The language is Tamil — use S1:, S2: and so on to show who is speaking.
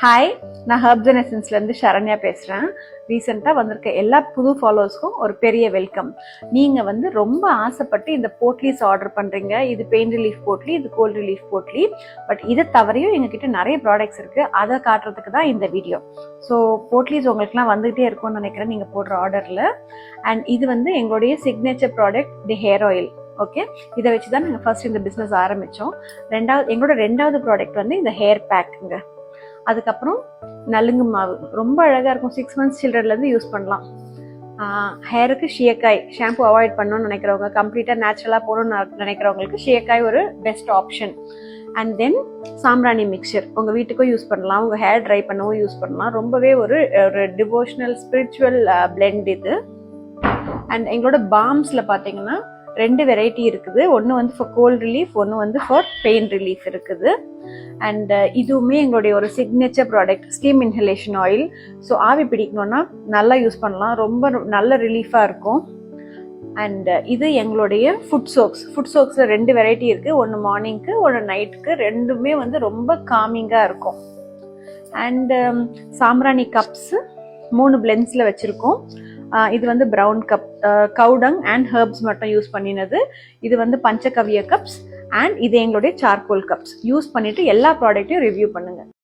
S1: ஹாய், நான் ஹர்ப்ஸ் அண்ட் எசன்ஸ்லேருந்து ஷரண்யா பேசுகிறேன். ரீசெண்டாக வந்திருக்க எல்லா புது ஃபாலோவர்ஸ்க்கும் ஒரு பெரிய வெல்கம். நீங்கள் ரொம்ப ஆசைப்பட்டு இந்த போட்லீஸ் ஆர்டர் பண்ணுறீங்க. இது பெயின் ரிலீஃப் போட்லி, இது கோல்ட் ரிலீஃப் போட்லி. பட் இதை தவறையும் எங்ககிட்ட நிறைய ப்ராடக்ட்ஸ் இருக்குது. அதை காட்டுறதுக்கு தான் இந்த வீடியோ. ஸோ போட்லீஸ் உங்களுக்குலாம் வந்துகிட்டே இருக்கும்னு நினைக்கிறேன் நீங்கள் போடுற ஆர்டரில். அண்ட் இது எங்களுடைய சிக்னேச்சர் ப்ராடக்ட் தி ஹேர் ஆயில். ஓகே, இதை வச்சு தான் நாங்கள் ஃபர்ஸ்ட் இந்த பிஸ்னஸ் ஆரம்பித்தோம். எங்களோட ரெண்டாவது ப்ராடக்ட் இந்த ஹேர் பேக்குங்க. அதுக்கப்புறம் நலுங்கு மாவு ரொம்ப அழகாக இருக்கும். 6 months சில்ட்ரன்லேருந்து யூஸ் பண்ணலாம். ஹேருக்கு ஷியக்காய் ஷாம்பு அவாய்ட் பண்ணணும்னு நினைக்கிறவங்க, கம்ப்ளீட்டாக நேச்சுரலாக போகணும்னு நினைக்கிறவங்களுக்கு ஷியக்காய் ஒரு பெஸ்ட் ஆப்ஷன். அண்ட் தென் சாம்பிராணி மிக்சர் உங்கள் வீட்டுக்கும் யூஸ் பண்ணலாம், உங்கள் ஹேர் ட்ரை பண்ணவும் யூஸ் பண்ணலாம். ரொம்பவே ஒரு டிவோஷனல் ஸ்பிரிச்சுவல் பிளெண்ட் இது. அண்ட் எங்களோட பாம்ஸில் பார்த்தீங்கன்னா 2 வெரைட்டி இருக்குது. ஒன்று ஃபார் கோல்ட் ரிலீஃப், ஒன்று ஃபார் பெயின் ரிலீஃப் இருக்குது. அண்ட் இதுவுமே எங்களுடைய ஒரு signature product, steam inhalation oil. So ஆவி பிடிக்கணும்னா நல்லா யூஸ் பண்ணலாம், ரொம்ப நல்ல ரிலீஃபாக இருக்கும். அண்ட் இது எங்களுடைய ஃபுட் சோக்ஸில் 2 வெரைட்டி இருக்குது. ஒன்று மார்னிங்க்கு, ஒன்று நைட்டுக்கு. ரெண்டுமே ரொம்ப காமிங்காக இருக்கும். அண்ட் சாம்பிராணி கப்ஸு 3 பிளெண்ட்ஸில் வச்சுருக்கோம். இது brown cup, cow dung and herbs மட்டும் யூஸ் பண்ணினது. இது பஞ்சகவிய கப்ஸ். அண்ட் இது எங்களுடைய சார்கோல் கப்ஸ். யூஸ் பண்ணிட்டு எல்லா ப்ராடக்ட்டையும் ரிவ்யூ பண்ணுங்க.